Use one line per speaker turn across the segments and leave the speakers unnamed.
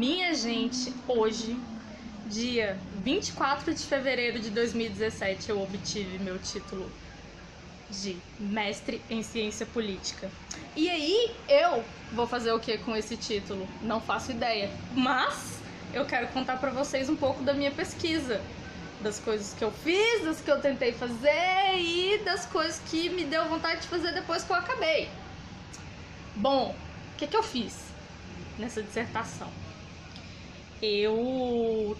Minha gente, hoje, dia 24 de fevereiro de 2017, eu obtive meu título de mestre em ciência política. E aí, eu vou fazer o que com esse título? Não faço ideia, mas eu quero contar pra vocês um pouco da minha pesquisa, das coisas que eu fiz, das que eu tentei fazer e das coisas que me deu vontade de fazer depois que eu acabei. Bom, o que eu fiz nessa dissertação? Eu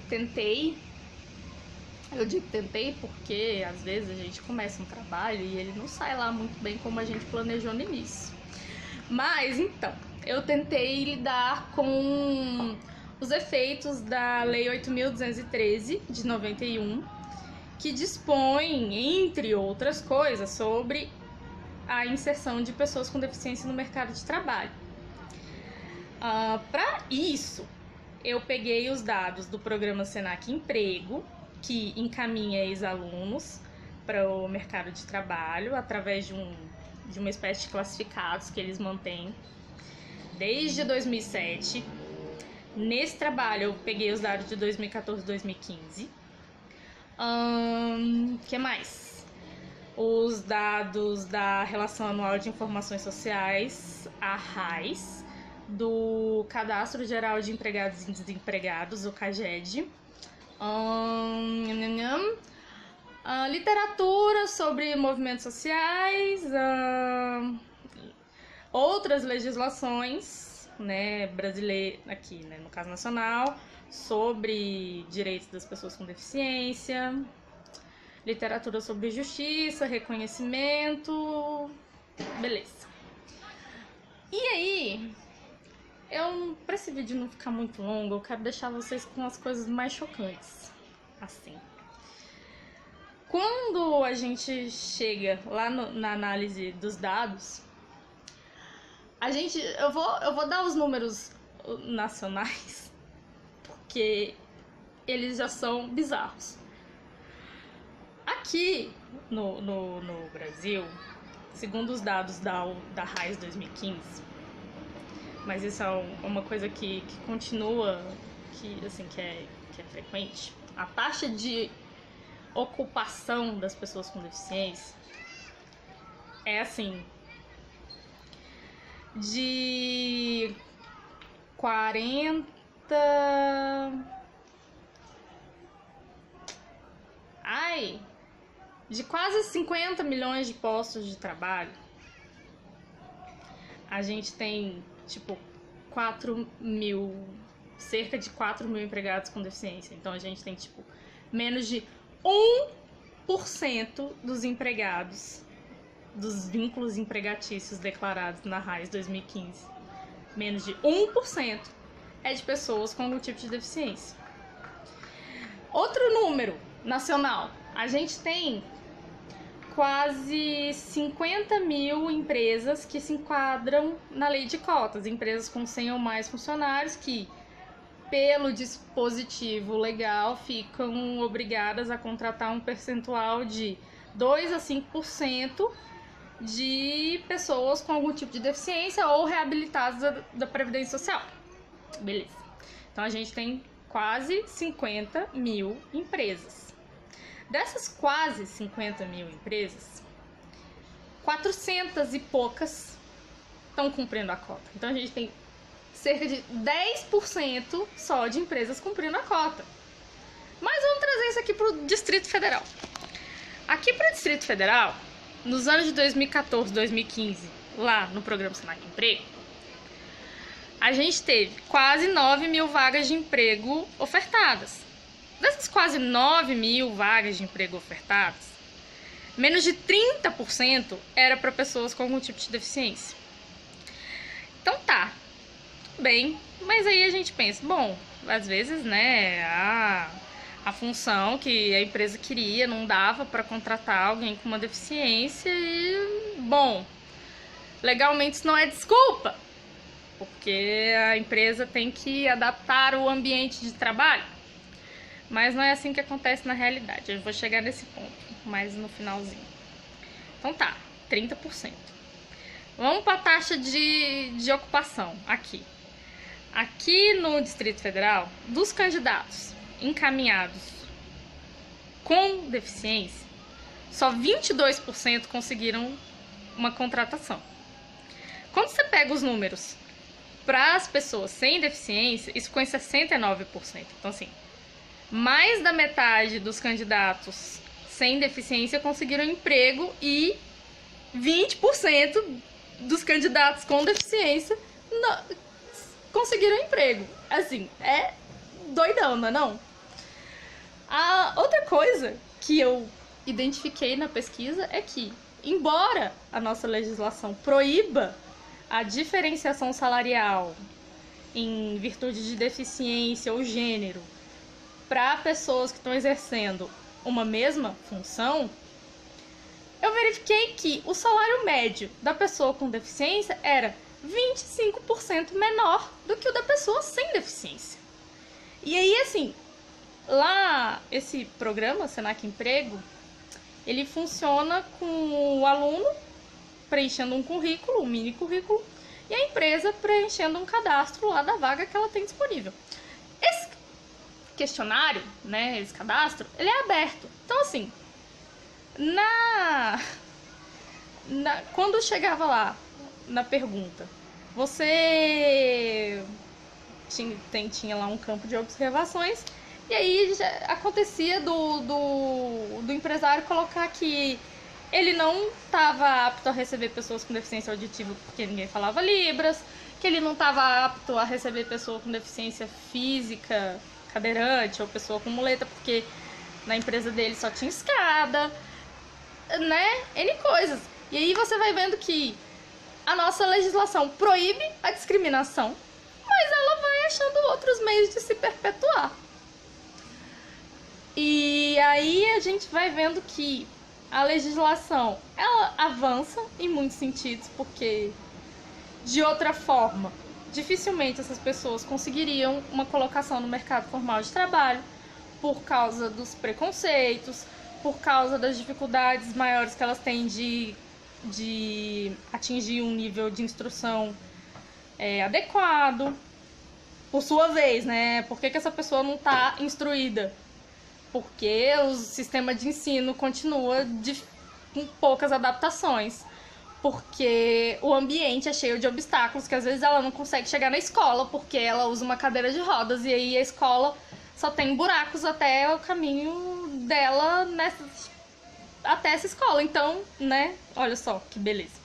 digo tentei porque às vezes a gente começa um trabalho e ele não sai lá muito bem como a gente planejou no início. Mas então, eu tentei lidar com os efeitos da Lei 8.213 de 91, que dispõe, entre outras coisas, sobre a inserção de pessoas com deficiência no mercado de trabalho. Para isso, eu peguei os dados do programa Senac Emprego, que encaminha ex-alunos para o mercado de trabalho através de uma espécie de classificados que eles mantêm desde 2007. Nesse trabalho eu peguei os dados de 2014 e 2015. Que mais? Os dados da Relação Anual de Informações Sociais, a RAIS, do Cadastro Geral de Empregados e Desempregados, o CAGED. Literatura sobre movimentos sociais, outras legislações, né, brasileiras, aqui, né, no caso nacional, sobre direitos das pessoas com deficiência, literatura sobre justiça, reconhecimento, beleza. E aí, para esse vídeo não ficar muito longo, eu quero deixar vocês com as coisas mais chocantes, assim. Quando a gente chega lá na análise dos dados, eu vou dar os números nacionais, porque eles já são bizarros. Aqui no Brasil, segundo os dados da RAIS 2015, mas isso é uma coisa que continua, que é frequente, a taxa de ocupação das pessoas com deficiência é assim, de quase 50 milhões de postos de trabalho, a gente tem, tipo, cerca de 4 mil empregados com deficiência. Então a gente tem, tipo, menos de 1% dos empregados, dos vínculos empregatícios declarados na RAIS 2015. Menos de 1% é de pessoas com algum tipo de deficiência. Outro número nacional, a gente tem quase 50 mil empresas que se enquadram na lei de cotas, empresas com 100 ou mais funcionários que, pelo dispositivo legal, ficam obrigadas a contratar um percentual de 2 a 5% de pessoas com algum tipo de deficiência ou reabilitadas da Previdência Social. Beleza. Então a gente tem quase 50 mil empresas. Dessas quase 50 mil empresas, 400 e poucas estão cumprindo a cota. Então a gente tem cerca de 10% só de empresas cumprindo a cota. Mas vamos trazer isso aqui para o Distrito Federal. Aqui para o Distrito Federal, nos anos de 2014 e 2015, lá no programa Senac Emprego, a gente teve quase 9 mil vagas de emprego ofertadas. Dessas quase 9 mil vagas de emprego ofertadas, menos de 30% era para pessoas com algum tipo de deficiência. Então tá, tudo bem, mas aí a gente pensa, bom, às vezes, né, a função que a empresa queria não dava para contratar alguém com uma deficiência e, bom, legalmente isso não é desculpa, porque a empresa tem que adaptar o ambiente de trabalho. Mas não é assim que acontece na realidade. Eu vou chegar nesse ponto, mais no finalzinho. Então tá, 30%. Vamos para a taxa de ocupação aqui. Aqui no Distrito Federal, dos candidatos encaminhados com deficiência, só 22% conseguiram uma contratação. Quando você pega os números para as pessoas sem deficiência, isso ficou em 69%. Então, assim, mais da metade dos candidatos sem deficiência conseguiram emprego e 20% dos candidatos com deficiência não conseguiram emprego. Assim, é doidão, não é não? A outra coisa que eu identifiquei na pesquisa é que, embora a nossa legislação proíba a diferenciação salarial em virtude de deficiência ou gênero para pessoas que estão exercendo uma mesma função, eu verifiquei que o salário médio da pessoa com deficiência era 25% menor do que o da pessoa sem deficiência. E aí, assim, lá, esse programa, Senac Emprego, ele funciona com o aluno preenchendo um currículo, um mini currículo, e a empresa preenchendo um cadastro lá da vaga que ela tem disponível. Esse questionário, né, esse cadastro, ele é aberto. Então, assim, quando chegava lá na pergunta, você tinha lá um campo de observações, e aí já acontecia do empresário colocar que ele não estava apto a receber pessoas com deficiência auditiva porque ninguém falava Libras, que ele não estava apto a receber pessoa com deficiência física, cadeirante, ou pessoa com muleta, porque na empresa dele só tinha escada, né? N coisas. E aí você vai vendo que a nossa legislação proíbe a discriminação, mas ela vai achando outros meios de se perpetuar. E aí a gente vai vendo que a legislação, ela avança em muitos sentidos, porque de outra forma, dificilmente essas pessoas conseguiriam uma colocação no mercado formal de trabalho, por causa dos preconceitos, por causa das dificuldades maiores que elas têm de atingir um nível de instrução adequado. Por sua vez, né? Por que essa pessoa não está instruída? Porque o sistema de ensino continua com poucas adaptações. Porque o ambiente é cheio de obstáculos, que às vezes ela não consegue chegar na escola, porque ela usa uma cadeira de rodas, e aí a escola só tem buracos até o caminho dela até essa escola. Então, né, olha só que beleza.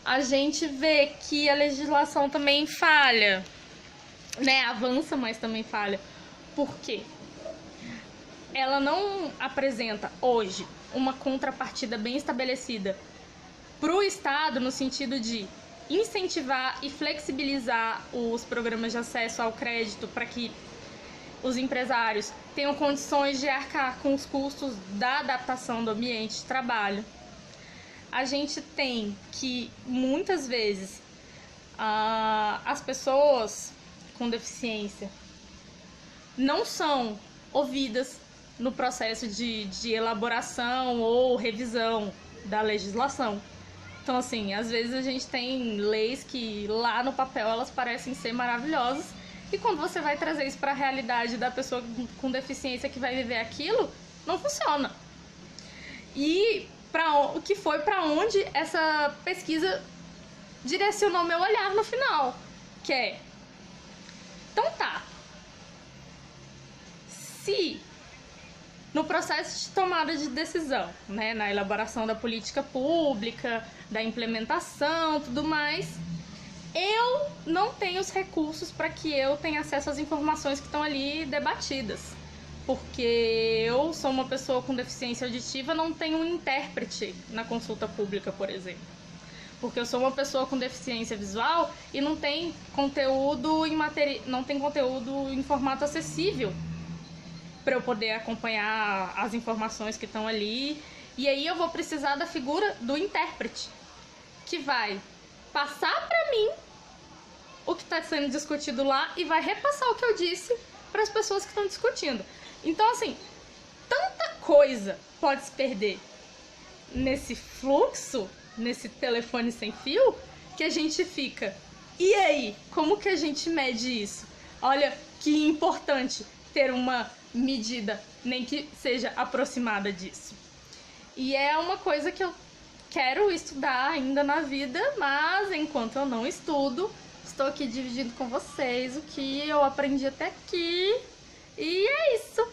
A gente vê que a legislação também falha, né, avança, mas também falha. Por quê? Ela não apresenta hoje uma contrapartida bem estabelecida para o Estado, no sentido de incentivar e flexibilizar os programas de acesso ao crédito para que os empresários tenham condições de arcar com os custos da adaptação do ambiente de trabalho. A gente tem que, muitas vezes, as pessoas com deficiência não são ouvidas no processo de elaboração ou revisão da legislação. Então, assim, às vezes a gente tem leis que lá no papel elas parecem ser maravilhosas, e quando você vai trazer isso para a realidade da pessoa com deficiência que vai viver aquilo, não funciona. E o que foi para onde essa pesquisa direcionou meu olhar no final, que é, então tá, se no processo de tomada de decisão, né, na elaboração da política pública, da implementação, tudo mais, eu não tenho os recursos para que eu tenha acesso às informações que estão ali debatidas. Porque eu sou uma pessoa com deficiência auditiva, não tenho um intérprete na consulta pública, por exemplo. Porque eu sou uma pessoa com deficiência visual e não tem conteúdo em formato acessível para eu poder acompanhar as informações que estão ali. E aí eu vou precisar da figura do intérprete, que vai passar para mim o que está sendo discutido lá e vai repassar o que eu disse para as pessoas que estão discutindo. Então, assim, tanta coisa pode se perder nesse fluxo, nesse telefone sem fio, que a gente fica E aí, como que a gente mede isso? Olha que importante ter uma medida, nem que seja aproximada disso. E é uma coisa que eu quero estudar ainda na vida, mas enquanto eu não estudo, estou aqui dividindo com vocês o que eu aprendi até aqui. E é isso!